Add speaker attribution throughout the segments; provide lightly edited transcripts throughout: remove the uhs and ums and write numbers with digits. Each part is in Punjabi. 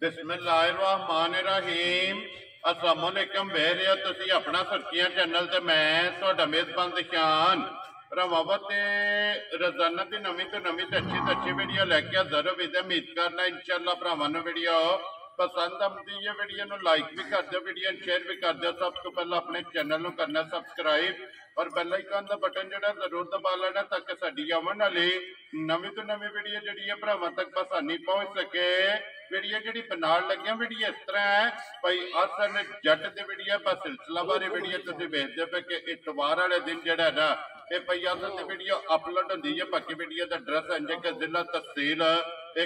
Speaker 1: बिस्मिल्लाहिर्रहमानिर्रहीम अस्सलाम वालेकुम बहरिया तुसी अपना सुर्खियां चैनल ते मैं तुहाडा मेज़बान दिशान रवावत रोजाना की नवी तो अच्छी वीडियो लैके हाज़र होवी ते उम्मीद करना इंशाअल्लाह भरावां नूं वीडियो पसंद आती है। वीडियो नूं लाइक भी कर दो, वीडियो शेयर भी कर दो। सब तो पहले अपने चैनल नूं करना सब्सक्राइब और बेल आइकन का बटन जो जरूर दबा लेना ताकि साडी आवन वाली नवी तो नवी वीडियो जी भरावां तक आसानी पहुंच सके। वीडियो जी बनाने लगे वीडियो इस तरह है भाई असन जट की वीडियो बस सिलसिला बारे वीडियो तुम वेखते पे कि इतवार वाले दिन जरा ना ये पई असन की वीडियो अपलोड होती है। बाकी वीडियो का एड्रैस है कि जिला तहसील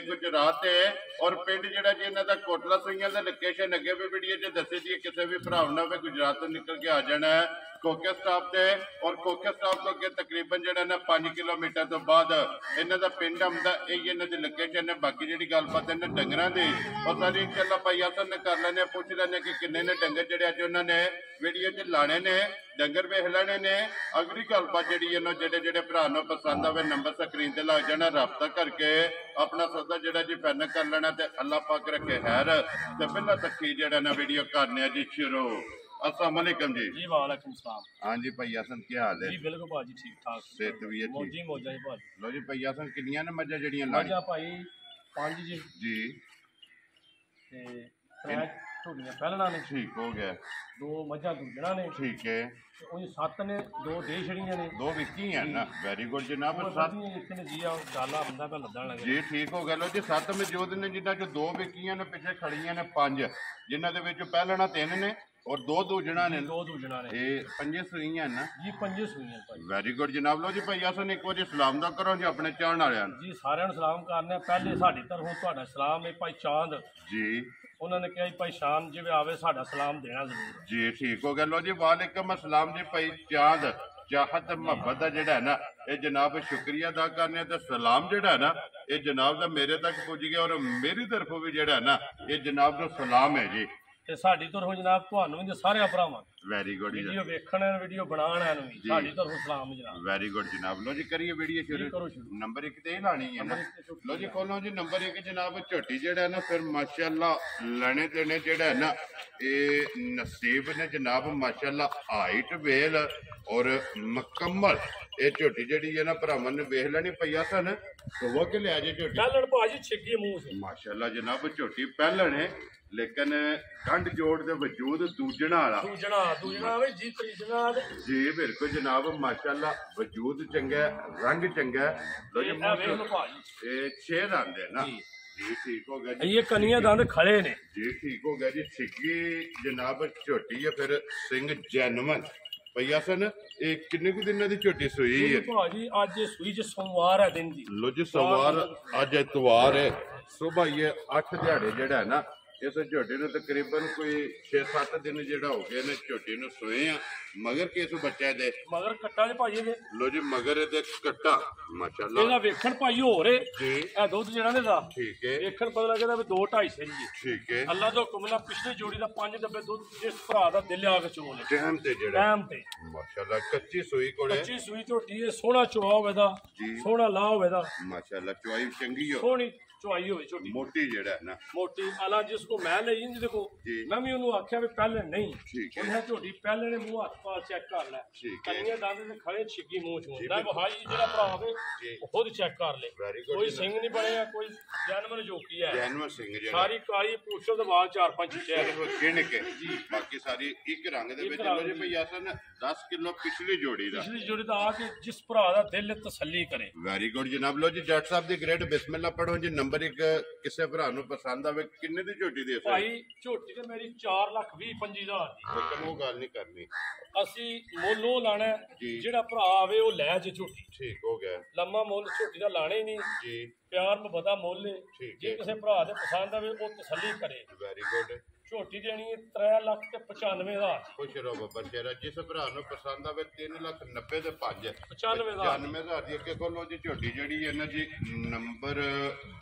Speaker 1: गुजरात है और पिंड जरा जी इन्हों का कोटला सुइयां का लोकेशन अगे भी वीडियो जो दसी दी किसी भी भरा ने गुजरात तो निकल के आ जाना है खोखे स्टाफ से। और खोखे स्टाफ तो अगे तकरीबन जरा ना 5 किलोमीटर तो बाद इन्हों का पिंड आंदा यही इन्हों की लोकेशन है। बाकी जी गलबात इन्हें डंगर की और सारी इंशाअल्लाह भाई असन कर लें पूछ लें कि किन्ने ने डंगर जड़े अज उन्होंने वीडियो च लाने ने डंगर वेख लेने ने। अगली गलबात जी जेडे जेडे भरा पसंद आए नंबर स्क्रीन से लग जाना रबता करके अपना सौदा जरा जी फाइनल कर लेना। तो अल्लाह पाक रखे खैर। तो पहला तक जरा ना वीडियो करने जी शुरू। अस्सलाम वालेकुम जी।
Speaker 2: जी वालेकुम सलाम।
Speaker 1: हाँ जी भाई हसन क्या हाल है?
Speaker 2: जी बिल्कुल भाजी ठीक ठाक
Speaker 1: सेहत भी है
Speaker 2: मौजी मौजा जी भाजी।
Speaker 1: लो जी भाई हसन किनियां ने मज्जां जड़ियां
Speaker 2: मौजा भाई 5 जी
Speaker 1: जी
Speaker 2: ते 3 ढोलियां पहलना ने
Speaker 1: ठीक हो गया
Speaker 2: 2 मज्जां दूजणा ने
Speaker 1: ठीक है
Speaker 2: उन 7 ने 2 दे छड़ियां ने
Speaker 1: 2 विकी हैं ना वेरी गुड जनाब।
Speaker 2: और 7 एक ने जी आ डाला बंदा पे लदन लगे
Speaker 1: जी ठीक हो गया। लो जी 7 मौजूद ने जिन्हां चो 2 विकियां ने पिछे खड़ियां ने 5 जिन्हां दे विच पहलना 3 ने और 2 दूजणा ने
Speaker 2: 2 दूजणा ने
Speaker 1: ये 5 सुइयां ना
Speaker 2: जी 5 सुइयां भाई।
Speaker 1: वेरी गुड जनाब। लो जी भाई हसन एक बार सलाम दा करो जी अपने चाहण वालियां
Speaker 2: जी सारिਆਂ ਨੂੰ सलाम करने पहले साडी तरफों ਤੁਹਾਡਾ सलाम है भाई चांद
Speaker 1: जी
Speaker 2: उन्होंने कहा भाई शान जिवें आवे साडा सलाम देना जरूर
Speaker 1: जी ठीक हो गया। लो जी वालेकुम अस्सलाम जी भाई चांद चाहत मोहब्बत का जड़ा है ना ये जनाब शुक्रिया अदा करने तो सलाम जड़ा है ना ये जनाब का मेरे तक पुज गया और मेरी तरफों भी जड़ा है ना ये जनाब का सलाम है जी।
Speaker 2: ਤੇ ਸਾਡੀ ਤਰਫੋਂ ਜਨਾਬ ਤੁਹਾਨੂੰ ਵੀ ਤੇ ਸਾਰਿਆਂ ਭਰਾਵਾਂ
Speaker 1: वेरी गुड
Speaker 2: ਵੀਡੀਓ ਵੇਖਣ ਵੀਡੀਓ ਬਣਾਉਣ ਨੂੰ ਵੀ ਸਾਡੀ ਤਰਫੋਂ ਸਲਾਮ ਜਨਾਬ।
Speaker 1: वेरी गुड जनाब। लो जी करिए वीडियो शुरू
Speaker 2: करो शुरू।
Speaker 1: नंबर 1 ते लानी है ना। लो जी खोलो जी नंबर 1 जनाब झोटी जड़ा है ना फिर माशाल्लाह लेने देने जड़ा है ना ये नसीब ने जनाब माशाल्लाह हाइट वेल और मुकम्मल ये झोटी जड़ी है ना भरावां ने वेख लेनी पई सन तो वो के लिया जी झोटी
Speaker 2: ਪਹਿਲਣ ਭਾਜੀ ਛਿੱਗੀ ਮੂੰਹ से
Speaker 1: माशाल्लाह जनाब झोटी पहलन है लेकिन गंढ जोड़ के वजूद दूजणा वाला
Speaker 2: दूजणा वे जी तरीजना
Speaker 1: जी बिल्कुल जनाब माशाल्लाह वजूद चंगा रंग चंगा। लो जी ये 6 दंद है ना जी ठीक हो गया जी।
Speaker 2: ये कनिया दंद खड़े ने
Speaker 1: जी ठीक हो गया जी। छिगी जनाब झोटी है फिर सिंह जैनवन भैया सन ये किन्ने कुछ दिनों की झोटी सुई है
Speaker 2: भाजी आज ये सुई च सोमवार है दिन दी।
Speaker 1: लो जी सोमवार अज इतवार है सुबह ये 8 दिहाड़े जड़ा है ना इस झोटी ने तकरीबन कोई 6-7 दिन जड़ा हो गया ने झोटी ने सोए हैं मगर किस बच्चे दे
Speaker 2: मगर कट्टा दे भाजी दे
Speaker 1: लो जी मगर दे कट्टा माशाल्लाह
Speaker 2: ਇਹਦਾ ਵੇਖਣ ਭਾਈ ਹੋ ਰੇ
Speaker 1: जी
Speaker 2: ਇਹ ਦੁੱਧ ਜਿਹੜਾ ਨੇ ਦਾ
Speaker 1: ठीक है
Speaker 2: ਵੇਖਣ ਪਤਾ ਲੱਗਦਾ ਵੀ 2-2.5 ਸਹੀ
Speaker 1: ठीक है
Speaker 2: ਅੱਲਾ ਦਾ ਹੁਕਮ ਨਾਲ ਪਿਛਲੀ ਜੋੜੀ ਦਾ 5 ਡੱਬੇ ਦੁੱਧ ਜਿਸ ਭਰਾ ਦਾ ਦਿਲ ਆ ਕੇ ਚੋਲ
Speaker 1: टाइम ते जड़ा
Speaker 2: ਟਾਈਮ ਤੇ
Speaker 1: माशाल्लाह कच्ची सुई कोले
Speaker 2: 25 ਸੂਈ ਝੋਟੀ ਹੈ ਸੋਹਣਾ ਚੋਆ ਹੋਵੇ ਦਾ
Speaker 1: जी
Speaker 2: ਸੋਹਣਾ ਲਾ ਹੋਵੇ ਦਾ
Speaker 1: माशाल्लाह चुआई चंगी हो
Speaker 2: ਸੋਹਣੀ ਚੁਆਈ ਹੋਵੇ ਝੋਟੀ
Speaker 1: मोटी जड़ा है ना
Speaker 2: ਮੋਟੀ ਆਲਾ ਜਿਸ ਕੋ ਮੈਂ ਲਈ ਜੀ ਦੇਖੋ
Speaker 1: जी
Speaker 2: ਮੈਂ ਵੀ ਉਹਨੂੰ ਆਖਿਆ ਵੀ ਪਹਿਲੇ ਨਹੀਂ
Speaker 1: ठीक है
Speaker 2: ਉਹਨੇ ਝੋਟੀ ਪਹਿਲੇ ਨੇ ਮੂੰਹ ਹੱਥ ਪਾ ਚੈੱਕ ਕਰ ਲੈ
Speaker 1: ठीक है
Speaker 2: ਕੰਨੀਆਂ ਦੰਦ ਤੇ ਖੜੇ ਛਿੱਗੀ ਮੂੰਹ ਚ
Speaker 1: ਜੀ,
Speaker 2: ਹੁੰਦਾ ਭਾਈ ਜਿਹੜਾ ਭਰਾ ਹੋਵੇ
Speaker 1: जी
Speaker 2: ਉਹ ਖੁਦ ਚੈੱਕ ਕਰ ਲੈ
Speaker 1: वेरी गुड
Speaker 2: ਕੋਈ ਸਿੰਘ ਨਹੀਂ ਬਣਿਆ ਕੋਈ ਜਾਨਵਰ ਜੋਕੀ ਹੈ
Speaker 1: जैनवन सिंह जड़ा
Speaker 2: ਸਾਰੀ ਕਾਲੀ ਪੂਛਲ ਦੇ ਵਾਲ 4-5 ਚਿੱਟੇ
Speaker 1: सिर्फ गिन के बाकी सारी एक रंग दे विच लो जी भैया सन 10 किलो पिछली जोड़ी दा
Speaker 2: ਪਿਛਲੀ ਜੋੜੀ ਦਾ ਆ ਕੇ ਜਿਸ ਭਰਾ ਦਾ ਦਿਲ ਤਸੱਲੀ ਕਰੇ।
Speaker 1: वेरी गुड जनाब। लो जी जट साहब दी ग्रेड बिस्मिल्लाह पढ़ो जी नंबर 1 किसे भरा नु पसंद आवे किन्ने दी झोटी दे
Speaker 2: ਭਾਈ ਝੋਟੀ ਤੇ ਮੇਰੀ 4,20,25,000 ਦੀ
Speaker 1: लेकिन वो गल नहीं करनी
Speaker 2: ਅਸੀਂ ਮੁੱਲ ਉਹ ਲਾਣਾ
Speaker 1: ਜੀ।
Speaker 2: ਜਿਹੜਾ ਭਰਾ ਆਵੇ ਉਹ ਲੈ ਜੇ ਝੋਟੀ
Speaker 1: ठीक हो गया
Speaker 2: ਲੰਮਾ ਮੁੱਲ ਝੋਟੀ ਦਾ ਲਾਣਾ ਹੀ ਨਹੀਂ
Speaker 1: जी
Speaker 2: ਪਿਆਰ ਮੁਹੱਬਤ ਮੁੱਲ ਏ।
Speaker 1: ਠੀਕ
Speaker 2: ਜੇ
Speaker 1: ਹੈ।
Speaker 2: ਕਿਸੇ ਭਰਾ ਦੇ ਪਸੰਦ ਆਵੇ ਉਹ ਤਸੱਲੀ ਕਰੇ।
Speaker 1: वेरी गुड
Speaker 2: ਝੋਟੀ ਦੇਣੀ ਹੈ 3,95,000
Speaker 1: खुश रहो बाबा शेरा जिस भरा नु पसंद आवे 3,90,000 दे 5
Speaker 2: 95,000
Speaker 1: 95,000 दी अगे खोलो जी झोटी जड़ी है ना जी नंबर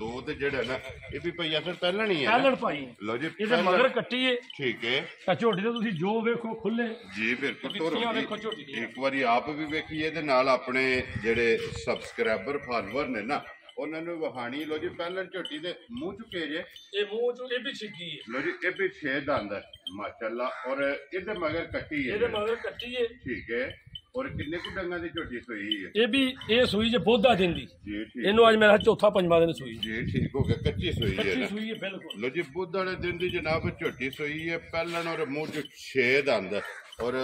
Speaker 1: 2 ते जेड़ा ना ये भी भैया सर पहला नहीं है
Speaker 2: ਪਹਿਲਣ ਭਾਈ
Speaker 1: लो जी
Speaker 2: ਇਹਦੇ ਮਗਰ ਕੱਟੀ ਏ
Speaker 1: ठीक है
Speaker 2: ਤਾਂ ਝੋਟੀ ਤੇ ਤੁਸੀਂ ਜੋ ਵੇਖੋ ਖੁੱਲੇ
Speaker 1: जी बिल्कुल तो
Speaker 2: ਬਿੱਤੀਆਂ ਵੇਖੋ ਝੋਟੀ ਦੀਆਂ।
Speaker 1: एक बारी आप भी वेखिए ते नाल अपने जेड़े सबसक्राइबर फॉलोअर ने ना ਉਹਨਾਂ ਨੂੰ ਵਹਾਣੀ ਲੋ ਜੀ ਪਹਿਲਾਂ ਝੋਟੀ ਦੇ ਮੂੰਹ ਚੁੱਕੇ ਜੇ
Speaker 2: ਇਹ ਮੂੰਹ ਚੋਂ ਇਹ ਵੀ ਛਿੱਗੀ ਹੈ
Speaker 1: ਲੋ ਜੀ ਇਹ ਵੀ 6 ਦੰਦ ਹੈ ਮਾਸ਼ਾਅੱਲਾ ਔਰ ਇਹਦੇ ਮਗਰ ਕੱਟੀ ਹੈ
Speaker 2: ਇਹਦੇ ਮਗਰ ਕੱਟੀ ਹੈ
Speaker 1: ਠੀਕ ਹੈ ਔਰ ਕਿੰਨੇ ਕੁ ਡੰਗਾਂ ਦੀ ਝੋਟੀ ਸੋਈ ਹੈ
Speaker 2: ਇਹ ਵੀ ਇਹ ਸੂਈ ਜੇ ਬੋਧਾ ਦਿੰਦੀ
Speaker 1: ਜੀ ਠੀਕ
Speaker 2: ਇਹਨੂੰ ਅੱਜ ਮੇਰਾ ਚੌਥਾ ਪੰਜਵਾਂ ਦਿਨ ਸੂਈ
Speaker 1: ਜੀ ਠੀਕ ਹੋ ਗਿਆ ਕੱਚੀ ਸੋਈ ਹੈ
Speaker 2: ਕੱਚੀ
Speaker 1: ਨਾ
Speaker 2: ਸੂਈ ਹੈ ਬਿਲਕੁਲ
Speaker 1: ਲੋ ਜੀ ਬੁੱਧ ਵਾਲੇ ਦਿਨ ਦੀ ਜਨਾਬ ਝੋਟੀ ਸੋਈ ਹੈ ਪਹਿਲਾਂ ਔਰ ਮੂੰਹ ਚ 6 ਦੰਦ ਔਰ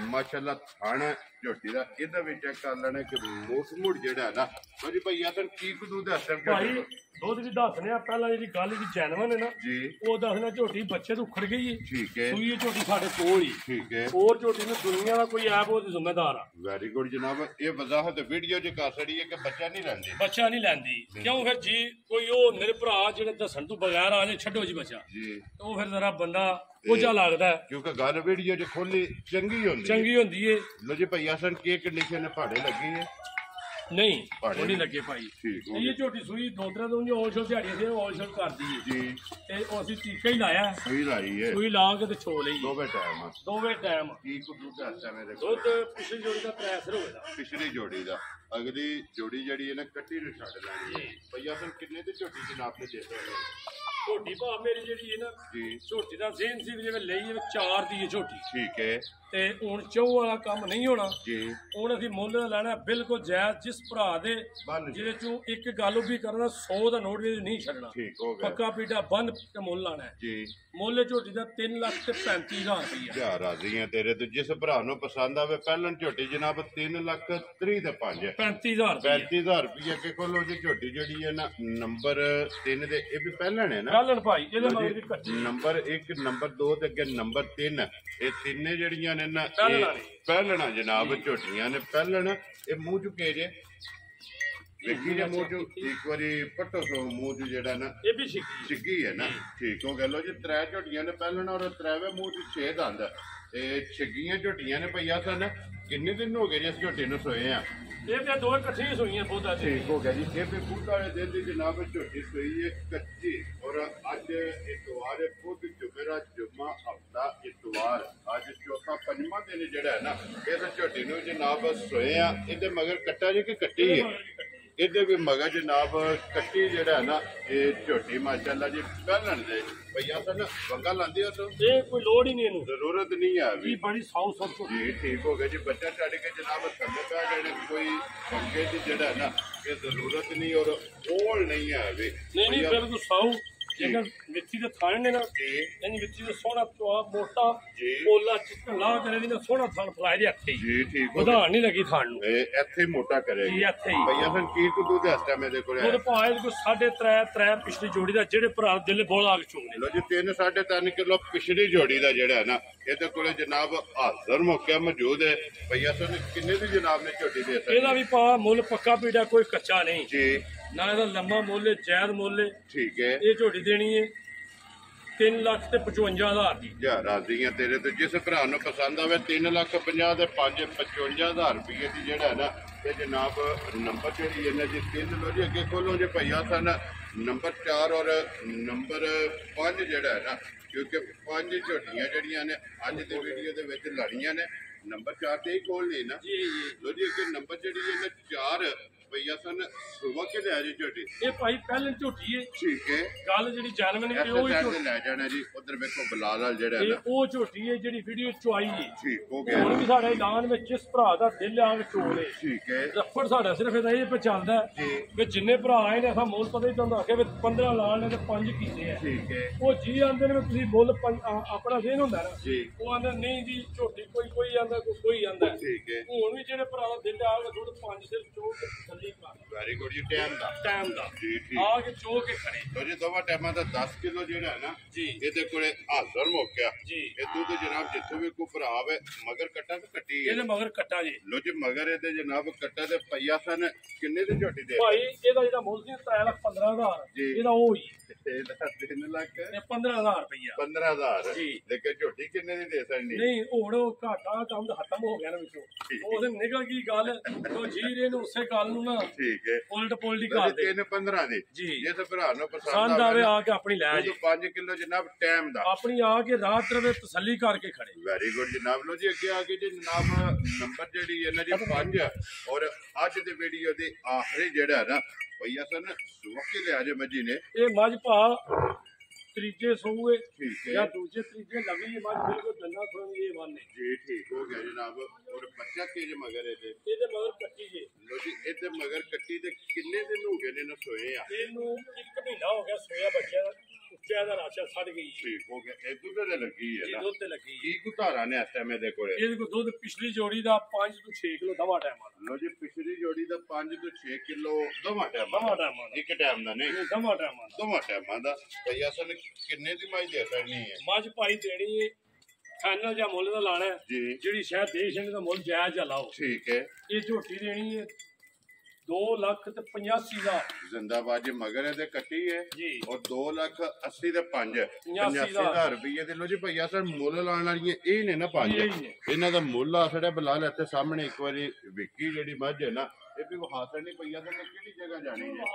Speaker 1: ਮਾਸ਼ਾਅੱਲਾ ਥਾਣਾ ਝੋਟੀ ਦਾ ਇਹਦੇ ਵਿੱਚ ਕਰ ਲੈਣਾ ਕਿ ਮੋੜ ਜਿਹੜਾ ਹੈ ਨਾ ਲੋ ਜੀ ਭਾਈ ਆਸਨ ਕੀ ਕੁ ਦਾ ਅਸਰ
Speaker 2: ਭਾਈ ਦੁੱਧ ਵੀ ਦੱਸਨੇ ਆ ਪਹਿਲਾਂ ਜਿਹੜੀ ਗੱਲ ਦੀ ਜੈਨਵਨ ਹੈ ਨਾ
Speaker 1: ਜੀ
Speaker 2: ਉਹ ਦੱਸਣਾ ਝੋਟੀ ਬੱਚੇ ਤੋਂ ਉਖੜ ਗਈ ਹੈ
Speaker 1: ਠੀਕ ਹੈ
Speaker 2: ਸੂਈ ਝੋਟੀ ਸਾਡੇ ਕੋਲ ਹੀ
Speaker 1: ਠੀਕ ਹੈ
Speaker 2: ਹੋਰ ਝੋਟੀ ਨੂੰ ਦੁਨੀਆ ਦਾ ਕੋਈ ਐਪ ਉਹਦੀ ਜ਼ਿੰਮੇਦਾਰ ਆ
Speaker 1: ਵੈਰੀ ਗੁੱਡ ਜਨਾਬ ਇਹ ਵਜ਼ਾਹਤ ਵੀਡੀਓ ਚ ਕਰ ਛੜੀ ਹੈ ਕਿ ਬੱਚਾ ਨਹੀਂ ਲੈਂਦੀ
Speaker 2: ਬੱਚਾ ਨਹੀਂ ਲੈਂਦੀ ਕਿਉਂ ਫਿਰ ਜੀ ਕੋਈ ਉਹ ਮੇਰੇ ਭਰਾ ਜਿਹੜੇ ਦੱਸਣ ਤੋਂ ਬਗੈਰ ਆ ਜੇ ਛੱਡੋ ਜੀ ਬੱਚਾ
Speaker 1: ਜੀ
Speaker 2: ਉਹ ਫਿਰ ਜ਼ਰਾ ਬੰਦਾ ਕੋਝਾ ਲੱਗਦਾ ਹੈ।
Speaker 1: ਕਿਉਂਕਿ ਗੱਲ ਵੀਡੀਓ ਚ ਖੋਲੀ ਚੰਗੀ ਹੁੰਦੀ
Speaker 2: ਏ
Speaker 1: ਲੋ ਜੀ ਭਾਈ ਆਸਨ ਕੀ ਕੰਡੀਸ਼ਨ ਭਾੜੇ ਲੱਗੀ ਹੈ
Speaker 2: ਨਹੀਂ
Speaker 1: ਭਾੜੇ
Speaker 2: ਉਹ ਨਹੀਂ ਲੱਗੇ ਭਾਈ
Speaker 1: ਠੀਕ ਹੋ
Speaker 2: ਇਹ ਝੋਟੀ ਸੂਈ ਦੋ ਤਰ੍ਹਾਂ ਤੋਂ ਔਲ ਸ਼ੋਲ ਦਿਹਾੜੀ ਸੀ ਔਲ ਸ਼ੋਲ ਕਰਦੀ ਏ
Speaker 1: ਜੀ
Speaker 2: ਤੇ ਉਹ ਅਸੀਂ ਟੀਕਾ ਹੀ ਲਾਇਆ ਹੈ।
Speaker 1: ਸਹੀ ਲਾਈ ਹੈ
Speaker 2: ਸੂਈ ਲਾ ਕੇ ਤੇ ਛੋ ਲਈ
Speaker 1: ਦੋਵੇਂ ਟਾਈਮ
Speaker 2: ਦੋਵੇਂ ਟਾਈਮ
Speaker 1: ਕੀ ਕੁ ਦੁੱਧ ਆਸਾ ਮੇਰੇ ਕੋਲ
Speaker 2: ਦੁੱਧ ਪਿਛਲੀ ਜੋੜੀ ਦਾ ਪ੍ਰੈਸਰ ਹੋਏਗਾ
Speaker 1: ਪਿਛਲੀ ਜੋੜੀ ਦਾ ਅਗਲੀ ਜੋੜੀ ਜਿਹੜੀ ਹੈ ਨਾ ਕੱਟੀ ਨੂੰ ਛੱਡ ਲੈਣੀ ਭਾਈ ਆਸਨ ਕਿੰਨੇ ਦੀ ਝੋਟੀ ਜਨਾਬ ਨੇ ਦੇ ਸਕਦੇ
Speaker 2: ਝੋਟੀ ਭਾ ਮੇਰੀ ਜਿਹੜੀ ਹੈ ਨਾ
Speaker 1: ਜੀ
Speaker 2: ਝੋਟੀ ਦਾ ਜ਼ੇਨ ਸੀ ਜਿਵੇਂ ਲਈ ਜਿਵੇਂ 4 ਦੀ ਹੈ ਝੋਟੀ
Speaker 1: ਠੀਕ ਹੈ
Speaker 2: ਤੇ ਹੁਣ ਚੌ ਵਾਲਾ ਕੰਮ ਨਹੀਂ ਹੋਣਾ
Speaker 1: ਜੀ
Speaker 2: ਹੁਣ ਅਸੀਂ ਮੁੱਲ ਲੈਣਾ ਬਿਲਕੁਲ ਜਾਇਜ਼ ਜਿਸ ਭਰਾ ਦੇ
Speaker 1: ਬੰਨ
Speaker 2: ਜਿਹਦੇ ਚੋਂ ਇੱਕ ਗੱਲ ਵੀ ਕਰਨਾ 100 ਦਾ ਨੋਟ ਵੀ ਨਹੀਂ ਛੱਡਣਾ
Speaker 1: ਠੀਕ ਹੋ ਗਿਆ
Speaker 2: ਪੱਕਾ ਪੀਡਾ ਬੰਨ ਕੇ ਮੁੱਲ ਲਾਣਾ ਹੈ
Speaker 1: ਜੀ
Speaker 2: ਮੁੱਲ ਝੋਟੀ ਦਾ 3,35,000 ਰੁਪਇਆ
Speaker 1: ਜਾ ਰਾਜ਼ੀ ਆ ਤੇਰੇ ਤੇ ਜਿਸ ਭਰਾ ਨੂੰ ਪਸੰਦ ਆਵੇ ਪਹਿਲਾਂ ਝੋਟੀ ਜਨਾਬ 3,30,000 ਤੇ 5
Speaker 2: 35,000 ਰੁਪਇਆ
Speaker 1: 35,000 ਰੁਪਏ ਕੇ ਕੋਲੋਂ ਜੀ ਝੋਟੀ ਜਿਹੜੀ ਹੈ ਨਾ ਨੰਬਰ 3 ਦੇ ਇਹ ਵੀ ਪਹਿਲਾਂ ਨੇ ਨਾ
Speaker 2: ਗੱਲਣ ਭਾਈ ਇਹਦੇ ਮਗਰ ਵੀ ਕੱਚੀ
Speaker 1: ਨੰਬਰ 1 ਨੰਬਰ 2 ਤੇ ਅੱਗੇ ਨੰਬਰ 3 ਇਹ ਤਿੰਨੇ ਜਿਹੜੀਆਂ ਨੇ ਨਾ
Speaker 2: ਪਹਿਲਣਾ ਨੇ।
Speaker 1: ਪਹਿਲਣਾ ਜਨਾਬ ਝੋਟੀਆਂ ਨੇ ਪਹਿਲਣ ਇਹ ਮੂੰਹ ਚੁੱਕੇ ਜੇ ਵੇਖੀ ਜੇ ਮੂੰਹ ਚੋਂ ਇੱਕ ਵਾਰੀ ਪੱਟੋ ਸੋ ਮੂੰਹ ਚ ਜਿਹੜਾ ਨਾ
Speaker 2: ਇਹ ਵੀ ਛਿੱਕੀ
Speaker 1: ਛਿੱਗੀ ਹੈ ਨਾ ਠੀਕ ਹੋ ਗਿਆ ਲੋ ਜੀ ਤਰੇ ਝੋਟੀਆਂ ਨੇ ਪਹਿਲਣਾ ਔਰ ਤਰੇਵੇਂ ਮੂੰਹ ਚ 6 ਦੰਦ ਤੇ ਛਿੱਗੀਆਂ ਝੋਟੀਆਂ ਨੇ ਪਈਆ ਸਨ ਕਿੰਨੇ ਦਿਨ ਹੋ ਗਏ ਜੀ ਇਸ ਝੋਟੀ ਨੂੰ ਸੋਏ ਆ
Speaker 2: ਇਹ ਤੇ ਦੋਵੇਂ ਇਕੱਠੀਆਂ ਸੋਈਆਂ ਬੋਧਾ ਤੇ
Speaker 1: ਠੀਕ ਹੋ ਗਿਆ ਜੀ ਇਹ ਵੀ ਬੁੱਧ ਵਾਲੇ ਦਿਨ ਦੀ ਜਨਾਬ ਝੋਟੀ ਸੋਈ ਹੈ ਕੱਚੀ ਔਰ ਅੱਜ ਇਤਵਾਰ ਹੈ ਬੁੱਧ ਜੁਮੇਰਾ ਜੁਮਾ ਹਫਤਾ ਇਤਵਾਰ ਅੱਜ ਚੌਥਾ ਪੰਜਵਾਂ ਦਿਨ ਜਿਹੜਾ ਹੈ ਨਾ ਇਸ ਝੋਟੀ ਨੂੰ ਜਨਾਬ ਸੋਏ ਆ ਇਹਦੇ ਮਗਰ ਕੱਟਾ ਜੀ ਕਿ ਕੱਟੀ ਹੈ ਇਹਦੇ ਵੀ ਮਗਰ ਜਨਾਬ ਕੱਟੀ ਜਿਹੜਾ ਹੈ ਨਾ ਇਹ ਝੋਟੀ ਮਾਸ਼ਾਅੱਲਾ ਜੀ ਪਹਿਲਣ ਦੇ ਭਈਆ ਸਨ ਵੰਗਾ ਲਾਂਦੀ ਹੋ
Speaker 2: ਇਹ ਕੋਈ ਲੋੜ ਹੀ ਨਹੀਂ ਇਹਨੂੰ
Speaker 1: ਜ਼ਰੂਰਤ ਨਹੀਂ ਆ
Speaker 2: ਵੀ ਬੜੀ ਸਾਊ ਸੌ
Speaker 1: ਜੀ ਠੀਕ ਹੋ ਗਿਆ ਜੀ ਬੱਚਾ ਛੱਡ ਕੇ ਜਨਾਬ ਥੱਲੇ ਪੈ ਗਏ ਕੋਈ ਵੰਗੇ ਦੀ ਜਿਹੜਾ ਹੈ ਨਾ ਇਹ ਜ਼ਰੂਰਤ ਨਹੀਂ ਔਰ ਓਲ ਨਹੀਂ ਆ ਵੀ
Speaker 2: ਨਹੀਂ ਬਿਲਕੁਲ ਸਾਊ ਜੇਕਰ ਮਿੱਠੀ ਦੇ ਥਾਣ ਨੇ ਨਾ
Speaker 1: ਜੀ
Speaker 2: ਇਹਨੀ ਮਿੱਠੀ ਦਾ ਸੋਹਣਾ ਚੋਆ ਮੋਟਾ
Speaker 1: ਜੀ
Speaker 2: ਪੋਲਾ ਚਿੱਟਾ ਲਾ ਕਰੇ ਦੀ ਨਾ ਸੋਹਣਾ ਥਾਣ ਫਲਾਏ ਦੇ ਹੱਥੇ
Speaker 1: ਜੀ ਠੀਕ ਹੋ ਗਿਆ
Speaker 2: ਵਧਾਣ ਨਹੀਂ ਲੱਗੀ ਥਾਣ ਨੂੰ
Speaker 1: ਇਹ ਇੱਥੇ ਮੋਟਾ ਕਰੇਗੀ
Speaker 2: ਜੀ ਇੱਥੇ ਹੀ
Speaker 1: ਭਈਆ ਫਿਰ ਕੀ ਕੁ ਦੁੱਧ ਇਸ ਟਾਈਮ ਇਹਦੇ ਕੋਲ
Speaker 2: ਉਹਦੇ
Speaker 1: ਹੈ
Speaker 2: ਭਾਵੇਂ ਕੋਈ 3.5 ਪਿਛਲੀ ਜੋੜੀ ਦਾ ਜਿਹੜੇ ਭਰਾ ਦਿਲ ਬੋਲ ਆ ਕੇ ਚੁਗਲੇ
Speaker 1: ਲੋ ਜੀ 3.5 ਕਿਲੋ ਪਿਛਲੀ ਜੋੜੀ ਦਾ ਜਿਹੜਾ ਹੈ ਨਾ ਇਹਦੇ ਕੋਲੇ ਜਨਾਬ ਹਾਜ਼ਰ ਮੌਕਾ ਮੌਜੂਦ ਹੈ ਭਈਆ ਸਨ ਕਿੰਨੇ ਦੀ ਜਨਾਬ ਨੇ ਝੋਟੀ ਦੇ ਸਕਦੀ
Speaker 2: ਇਹਦਾ ਵੀ ਪਾ ਮੁੱਲ ਪੱਕਾ ਪੀੜਾ ਕੋਈ ਕੱਚਾ ਨਹੀਂ
Speaker 1: ਜੀ
Speaker 2: ਨਾ ਇਹਦਾ ਲੰਮਾ ਮੁੱਲ ਹੈ ਜਾਇਜ਼ ਮੁੱਲ ਹੈ
Speaker 1: ਠੀਕ ਹੈ
Speaker 2: ਇਹ ਝੋਟੀ ਦੇਣੀ ਹੈ 3,55,000 ਦੀ
Speaker 1: ਜਾ ਰਾਜ਼ੀਆਂ ਤੇਰੇ ਤੇ ਜਿਸ ਭਰਾ ਨੂੰ ਪਸੰਦ ਆਵੇ 3,50,000 ਦੇ 55,000 ਰੁਪਏ ਦੀ ਜਿਹੜਾ ਹੈ ਨਾ ਤੇ ਜਨਾਬ ਨੰਬਰ ਜਿਹੜੀ ਇਹਨਾਂ ਜੀ 3 ਲੋ ਜੀ ਅੱਗੇ ਖੋਲੋ ਜੇ ਭਈਆ ਸਨ ਨੰਬਰ 4 ਔਰ ਨੰਬਰ 5 ਜਿਹੜਾ ਹੈ ਨਾ ਕਿਉਂਕਿ 5 ਝੋਟੀਆਂ ਜਿਹੜੀਆਂ ਨੇ ਅੱਜ ਦੀ ਵੀਡੀਓ ਦੇ ਵਿੱਚ ਲੜੀਆਂ ਨੇ ਨੰਬਰ 4 ਤੇ ਹੀ ਖੋਲ ਲਈ ਨਾ
Speaker 2: ਜੀ
Speaker 1: ਲੋ ਜੀ ਅੱਗੇ ਨੰਬਰ ਜਿਹੜੀ ਇਹਨੇ 4 ਭਈਆ ਸਨ ਸੁਬਹ ਕੇ ਲੈ ਜੀ ਝੋਟੀ
Speaker 2: ਇਹ ਭਾਈ ਪਹਿਲਾਂ ਝੋਟੀ ਹੈ
Speaker 1: ਠੀਕ ਹੈ
Speaker 2: ਗੱਲ ਜਿਹੜੀ ਜਨਮਨ ਹੈ
Speaker 1: ਇਸ
Speaker 2: ਉਹ ਹੀ
Speaker 1: ਸਾਈਡ
Speaker 2: ਝੋਟੀ
Speaker 1: ਤੇ ਲੈ ਜਾਣਾ ਜੀ ਉਧਰ ਵੇਖੋ ਬਲਾਲ ਵਾਲ ਜਿਹੜਾ ਹੈ
Speaker 2: ਇਹ
Speaker 1: ਨਾ
Speaker 2: ਉਹ ਝੋਟੀ ਹੈ ਜਿਹੜੀ ਵੀਡੀਓ ਚ ਆਈ ਹੈ
Speaker 1: ਠੀਕ ਹੋ ਗਿਆ
Speaker 2: ਹੁਣ ਵੀ ਸਾਡੇ ਐਲਾਨ ਵਿੱਚ ਜਿਸ ਭਰਾ ਦਾ ਦਿਲ ਆ ਕੇ ਚੋਲੇ
Speaker 1: ਠੀਕ ਹੈ
Speaker 2: ਰੱਫੜ ਸਾਡਾ ਸਿਰਫ ਇਹਦਾ ਇਹ ਪਛਾਣਦਾ
Speaker 1: ਜੀ
Speaker 2: ਵੀ ਜਿੰਨੇ ਭਰਾ ਆਏ ਨੇ ਅਸਾਂ ਮੁੱਲ ਪਤਾ ਹੀ ਤੁਹਾਨੂੰ ਆਖਿਆ ਵੀ 15 ਲਾਲ ਨੇ ਤੇ 5 ਕੀਤੇ ਆ
Speaker 1: ਠੀਕ ਹੈ
Speaker 2: ਉਹ ਜੀ ਆਂਦੇ ਨੇ ਵੀ ਤੁਸੀਂ ਮੁੱਲ ਆਪਣਾ ਦੇਨ ਹੁੰਦਾ ਨਾ
Speaker 1: ਜੀ
Speaker 2: ਉਹ ਆਂਦਾ ਨਹੀਂ ਜੀ ਝੋਟੀ ਕੋਈ ਆਂਦਾ ਕੋਈ ਆਂਦਾ
Speaker 1: ਠੀਕ ਹੈ
Speaker 2: ਹੁਣ ਵੀ ਜਿਹੜੇ ਭਰਾ ਦਾ ਦਿਲ ਆ ਕੇ ਦੁੱਧ 5 ਸਿਰ ਚੋ ਕੇ ਥੱਲੇ ਕਰ
Speaker 1: ਵੈਰੀ ਗੁੱਡ ਜੀ ਟਾਈਮ ਦਾ
Speaker 2: ਟਾਈਮ ਦਾ
Speaker 1: ਜੀ ਠੀਕ
Speaker 2: ਆ ਕੇ ਚੋ ਕੇ ਖੜੇ
Speaker 1: ਲੋ ਜੀ ਦੋਵਾਂ ਟਾਈਮਾਂ ਦਾ 10 ਕਿਲੋ ਜਿਹੜਾ ਹੈ ਨਾ
Speaker 2: ਜੀ
Speaker 1: ਇਹਦੇ ਕੋਲੇ ਹਾਜ਼ਰ ਮੌਕਿਆ
Speaker 2: ਜੀ
Speaker 1: ਇਹ ਦੁੱਧ ਜਨਾਬ ਜਿੱਥੋਂ ਵੀ ਕੋਈ ਭਰਾ ਆਵੇ ਮਗਰ ਕੱਟਾ ਤੇ ਕੱਟੀ ਹੈ
Speaker 2: ਇਹਦੇ ਮਗਰ ਕੱਟਾ ਜੀ
Speaker 1: ਲੋ ਜੀ ਮਗਰ ਇਹਦੇ ਜਨਾਬ ਕੱਟਾ ਤੇ ਪਈਆ ਸਨ ਕਿੰਨੇ ਦੀ ਝੋਟੀ ਦੇ
Speaker 2: ਭਾਈ ਇਹਦਾ ਜਿਹੜਾ ਮੁੱਲ ਸੀ 3,15,000
Speaker 1: ਜੀ।
Speaker 2: ਇਹਦਾ ਉਹ ਹੀ
Speaker 1: 3 ਲੱਖ
Speaker 2: ਇਹ 15,000 ਰੁਪਈਆ
Speaker 1: 15,000
Speaker 2: ਜੀ।
Speaker 1: ਲੇਕਿਨ ਝੋਟੀ ਕਿੰਨੇ ਦੀ ਦੇ ਸਕਣੀ
Speaker 2: ਨਹੀਂ ਹੁਣ ਉਹ ਘਾਟਾ ਕੰਮ ਤਾਂ ਖਤਮ ਹੋ ਗਿਆ ਨਾ ਵਿੱਚੋਂ ਉਹ ਨਿਕਲ ਗਈ ਗੱਲ ਉਹ ਜੀਰੇ ਨੂੰ ਉਸੇ ਗੱਲ ਨੂੰ ਨਾ ਨਾ
Speaker 1: ਠੀਕ ਹੈ
Speaker 2: ਉਲਟ ਪੁਲਟ ਹੀ
Speaker 1: ਲਓ
Speaker 2: ਕਰ
Speaker 1: ਜੀ
Speaker 2: ਦੇ
Speaker 1: 3-15 ਦੀ
Speaker 2: ਜੀ
Speaker 1: ਜੇ ਤੇ ਭਰਾ ਨੂੰ
Speaker 2: ਪਸੰਦ
Speaker 1: ਪਸੰਦ
Speaker 2: ਆਵੇ
Speaker 1: ਆਵੇ
Speaker 2: ਆ ਕੇ ਆਪਣੀ ਲੈ ਜੀ
Speaker 1: 5 ਕਿਲੋ ਜਨਾਬ ਟਾਈਮ ਦਾ
Speaker 2: ਆਪਣੀ ਆ ਕੇ ਰਾਤ ਰਵੇ ਤਸੱਲੀ ਕਰਕੇ ਖੜੇ
Speaker 1: ਵੈਰੀ ਗੁੱਡ ਜਨਾਬ। ਲੋ ਜੀ ਅੱਗੇ ਆ ਗਏ ਜੀ ਜਨਾਬ ਨੰਬਰ ਜਿਹੜੀ ਇਹਨਾਂ ਦੀ 5 ਔਰ ਅੱਜ ਦੇ ਵੀਡੀਓ ਦੇ ਆਖਰੀ ਜਿਹੜਾ ਨਾ ਭਈਆ ਸਨ ਸੁੱਕੇ ਲਿਆ ਜੇ ਮੱਜੀ ਨੇ
Speaker 2: ਇਹ ਮੱਝ ਭਾ ਤੀਜੇ ਸੂਏ
Speaker 1: ਠੀਕ ਹੈ
Speaker 2: ਜਾਂ ਦੂਜੇ ਤੀਜੇ ਲੱਗੀ ਮੱਝ ਬਿਲਕੁਲ ਦੰਦਾ ਖੋਣੀ ਇਹ ਬੰਨੇ
Speaker 1: ਜੀ ਠੀਕ ਹੋ ਗਿਆ ਜਨਾਬ। ਔਰ ਬੱਚਾ ਕਿਹਦੇ ਮਗਰ
Speaker 2: ਇਹਦੇ ਮਗਰ ਕੱਟੀ ਜੇ
Speaker 1: ਲੋ ਜੀ ਇਹਦੇ ਮਗਰ ਕੱਟੀ ਦੇ ਕਿੰਨੇ ਦਿਨ ਹੋ ਗਏ ਨੇ ਨਾ ਸੋਏ ਆ
Speaker 2: ਇਹਨੂੰ 1 ਮਹੀਨਾ ਹੋ ਗਿਆ ਸੋਇਆ ਬੱਚਿਆਂ ਦਾ ਉੱਚਿਆ ਦਾ ਰਾਸ਼ਾ ਛੱਡ ਗਈ
Speaker 1: ਠੀਕ ਹੋ ਗਿਆ ਇਹ ਦੁੱਧ ਤੇ ਲੱਗੀ ਹੈ
Speaker 2: ਇਹ
Speaker 1: ਨਾ
Speaker 2: ਦੁੱਧ ਤੇ ਲੱਗੀ
Speaker 1: ਕੀ ਗੁਤਾਰਾ ਨੇ ਇਸ ਟਾਈਮ ਇਹਦੇ ਕੋਲੇ
Speaker 2: ਇਹਦੇ ਕੋਲ ਦੁੱਧ ਪਿਛਲੀ ਜੋੜੀ ਦਾ 5 ਤੋਂ 6 ਕਿਲੋ ਦਵਾ ਟਾਈਮ ਆ
Speaker 1: ਲੋ ਜੀ ਪਿਛਲੀ ਜੋੜੀ ਦਾ 5 ਤੋਂ 6 ਕਿਲੋ ਦੋਵਾਂ
Speaker 2: ਦਵਾ
Speaker 1: ਟਾਈਮਾਂ
Speaker 2: ਟਾਈਮ ਆ
Speaker 1: ਇੱਕ ਟਾਈਮ ਦਾ ਨਹੀਂ
Speaker 2: ਇਹ ਦਵਾ ਟਾਈਮ ਆ
Speaker 1: ਦੋਵਾਂ ਟਾਈਮਾਂ ਦਾ ਭਈਆ ਸਨ ਕਿੰਨੇ ਦੀ ਮਾਈ ਦੇ ਸਕਣੀ ਹੈ
Speaker 2: ਮੱਝ ਪਾਈ ਦੇਣੀ ਹੈ ਫਾਈਨਲ ਜਾਂ ਮੁੱਲ ਦਾ ਲਾਣਾ ਹੈ
Speaker 1: ਜੀ
Speaker 2: ਜਿਹੜੀ ਸ਼ਾਇਦ ਦੇਸ਼ ਦਾ ਮੁੱਲ ਜਾਇਜ਼ ਜਾਂ ਲਾਓ
Speaker 1: ਠੀਕ ਹੈ
Speaker 2: ਇਹ ਝੋਟੀ ਦੇਣੀ ਹੈ 2,85,000
Speaker 1: ਜ਼ਿੰਦਾਬਾਦ ਜੀ ਮਗਰ ਇਹਦੇ ਕੱਟੀ ਹੈ
Speaker 2: ਜੀ
Speaker 1: ਔਰ 2,80,000 ਦੇ 5
Speaker 2: 85,000
Speaker 1: 85,000 ਰੁਪਏ ਦੇ ਲੋ ਜੀ ਭਈਆ ਸਰ ਮੁੱਲ ਲਾਉਣ ਵਾਲੀਆਂ ਇਹ ਨੇ ਨਾ ਪੰਜ
Speaker 2: ਇਹ ਹੀ ਨੇ।
Speaker 1: ਇਹਨਾਂ ਦਾ ਮੁੱਲ ਆ ਸਾਡਾ ਬਲਾਲ ਇੱਥੇ ਸਾਹਮਣੇ ਇੱਕ ਵਾਰੀ ਵਿਕੀ ਜਿਹੜੀ ਮੱਝ ਹੈ ਨਾ ਇਹ ਵੀ ਹਾਸਰ ਨਹੀਂ ਪਈਆ ਸਰ ਕਿਹੜੀ ਜਗ੍ਹਾ ਜਾਣੀ ਹੈ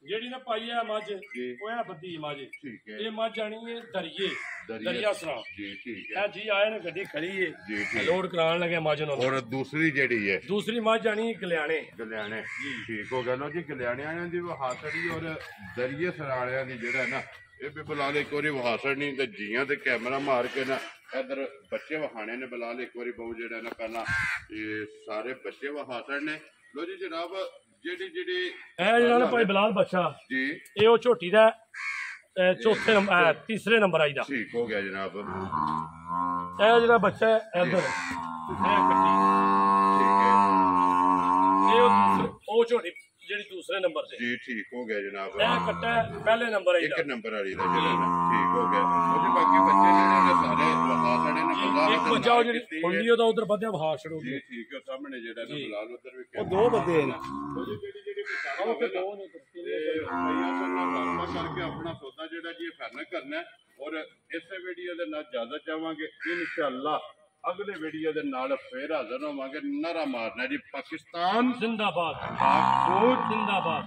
Speaker 2: ਜਿਹੜੀ ਨਾ ਪਾਈ ਹੈ ਮੱਝ
Speaker 1: ਜੀ
Speaker 2: ਉਹ ਹੈ ਬੱਦੀ ਮੱਝ
Speaker 1: ਠੀਕ ਹੈ
Speaker 2: ਇਹ ਮੱਝ ਜਾਣੀ ਹੈ ਦਰਿਏ ਦਰਿਆ ਸਰਾ
Speaker 1: ਜੀ ਠੀਕ ਹੈ
Speaker 2: ਇਹ ਜੀ ਆਏ ਨੇ ਗੱਡੀ ਖੜੀ ਹੈ
Speaker 1: ਜੀ ਠੀਕ
Speaker 2: ਲੋਡ ਕਰਾਉਣ ਲੱਗੇ ਮੱਝ ਨੂੰ
Speaker 1: ਔਰ ਦੂਸਰੀ ਜਿਹੜੀ ਹੈ
Speaker 2: ਦੂਸਰੀ ਮੱਝ ਜਾਣੀ ਗਲਿਆਣੇ
Speaker 1: ਗਲਿਆਣੇ ਠੀਕ ਹੋ ਗਿਆ ਲੋ ਜੀ ਗਲਿਆਣਿਆਂ ਦੀ ਹਾਸੜੀ ਔਰ ਦਰਿਏ ਸਰਾਲਿਆਂ ਦੀ ਜਿਹੜਾ ਨਾ ਇਹ ਵੀ ਬਲਾਲ ਇੱਕ ਵਾਰੀ ਵਹਾਸੜ ਨਹੀਂ ਤੇ ਜੀਆਂ ਤੇ ਕੈਮਰਾ ਮਾਰ ਕੇ ਨਾ ਇਧਰ ਬੱਚੇ ਵਹਾਣੇ ਨੇ ਬਲਾਲ ਇੱਕ ਵਾਰੀ ਬਹੁ ਜਿਹੜਾ ਨਾ ਪਹਿਲਾਂ ਇਹ ਸਾਰੇ ਬੱਚੇ ਵਹਾਸੜ ਨੇ ਲੋ ਜੀ ਜਨਾਬ ਜਿਹੜੀ
Speaker 2: ਇਹ ਜਿਹੜਾ ਨਾ ਭਾਈ ਬਲਾਲ ਬੱਚਾ
Speaker 1: ਜੀ
Speaker 2: ਇਹ ਉਹ ਝੋਟੀ ਦਾ ਚੌਥੇ ਨੰਬਰ ਤੀਸਰੇ ਨੰਬਰ ਆਈ ਦਾ
Speaker 1: ਠੀਕ ਹੋ ਗਿਆ ਜਨਾਬ
Speaker 2: ਇਹ ਜਿਹੜਾ ਬੱਚਾ ਹੈ ਇੱਧਰ ਇਹ ਕੱਟੀ
Speaker 1: ਠੀਕ ਹੈ
Speaker 2: ਇਹ ਉਹ ਝੋਟੀ ਜਿਹੜੀ ਦੂਸਰੇ ਨੰਬਰ ਤੇ
Speaker 1: ਜੀ ਠੀਕ ਹੋ ਗਿਆ ਜਨਾਬ
Speaker 2: ਇਹ ਕੱਟਾ ਪਹਿਲੇ ਨੰਬਰ ਆਈ
Speaker 1: ਇੱਕ
Speaker 2: ਦਾ
Speaker 1: ਨੰਬਰ ਵਾਲੀ ਦਾ ਜਿਹੜਾ ਨਾ ਠੀਕ ਹੋ ਗਿਆ ਉਹਦੇ ਬਾਕੀ ਬੱਚੇ ਜਿਹੜੇ ਨੇ ਸਾਰੇ ਵਹਾਸੜੇ ਨੇ ਬਲਾਲ
Speaker 2: ਇੱਕ ਬੱਚਾ ਉਹ ਜਿਹੜੀ ਹੁੰਦੀ ਉਹਦਾ ਉਧਰ ਵਧਿਆ ਵਹਾ ਛੜੂਗੀ
Speaker 1: ਜੀ ਠੀਕ ਹੈ ਸਾਹਮਣੇ ਜਿਹੜਾ ਨਾ ਬਲਾਲ ਉਧਰ ਵੀ
Speaker 2: ਉਹ ਦੋ ਬੰਦੇ ਨੇ
Speaker 1: ਜਿਹੜੀ
Speaker 2: ਉਹ ਤੇ ਦੋ ਨੇ
Speaker 1: ਕਰਕੇ ਆਪਣਾ ਸੌਦਾ ਜਿਹੜਾ ਜੀ ਫਾਈਨਲ ਕਰਨਾ ਹੈ ਔਰ ਇਸੇ ਵੀਡੀਓ ਦੇ ਨਾਲ ਜ਼ਿਆਦਾ ਚਾਹਾਂਗੇ ਇਨਸ਼ਾਅੱਲਾ ਅਗਲੇ ਵੀਡੀਓ ਦੇ ਨਾਲ ਫੇਰ ਹਾਜ਼ਰ ਹੋਵਾਂਗੇ ਨਾਰਾ ਮਾਰਨਾ ਜੀ ਪਾਕਿਸਤਾਨ
Speaker 2: ਜ਼ਿੰਦਾਬਾਦ
Speaker 1: ਪਾਕ ਫੌਜ
Speaker 2: ਜ਼ਿੰਦਾਬਾਦ